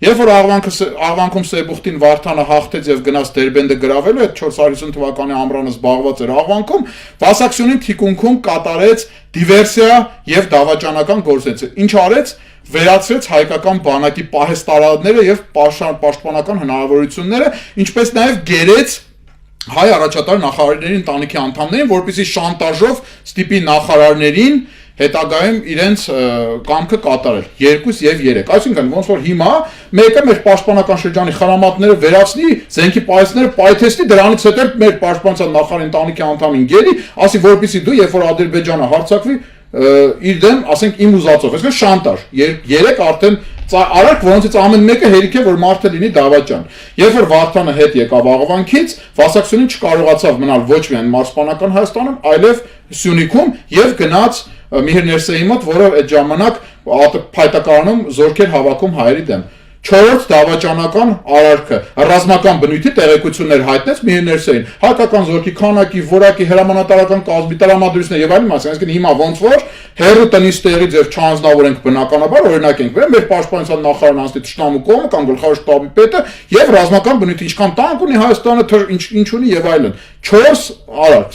Երբ որ աղվանքում Սեբուխտին Վարդանը հաղթեց եւ գնաց Դերբենդը գրավելու, այդ 450 թվականի ամռանը զբաղված էր աղվանքում, Վասակցյունին թիկունքում կատարեց դիվերսիա եւ դավաճանական գործընթաց։ Ինչ արեց, վերացրեց հայկական բանակի պահեստարանները եւ պաշտպանական հնարավորությունները, ինչպես նաեւ գերեց հայ առաջատար նախարարների ընտանիքի անդամներին, որպեսզի շանտաժով ստիպի նախարարներին հետագայում իրենց կամքը կատարել 2 եւ 3, այսինքն ոնց որ հիմա մեկը մեր պաշտպանական շրջանի խրամատները վերացնի, զենքի պայծները պայթեցնի, դրանից հետո մեր պաշտպանության նախարարի ընտանիքի անդամին գերի, ասի որպեսզի դու երբ որ Ադրբեջանը հարձակվի իր դեմ, ասենք իմ ուզածով, այսինքն շանտաժ, 3 արդեն արարք, որոնցից ամեն մեկը հերիք է, որ մարդը լինի դավաճան։ Երբ որ Վարդանը հետ եկավ աղվանքից, Վասակցյունին չկարողացավ մնալ ոչ միայն մարզպանական Հայաստանում, այլև Սյունիքում եւ գնաց Միհր Ներսեի մոտ, որը այդ ժամանակ փայտակարանում զորքեր հավաքում հայերի դեմ։ 4-րդ դավաճանական արարքը ռազմական բնույթի տեղեկություններ հայտնեց Միհր Ներսեին, հայկական զորքի քանակի, որակի, հրամանատարական կազմի, տրամադրությունների եւ այլն մասին, այսինքն հիմա ոնց որ հերո տնից տեղից եւ չանձնավորենք բնականաբար, օրինակ ենք վերել մեր պաշտպանության նախարարն անցնի Տշնամու կողմը կամ գլխավոր շտաբի պետը եւ ռազմական բնույթ ինչքան տանկ ունի Հայաստանը, ինչ ունի եւ այլն։ 4 արարք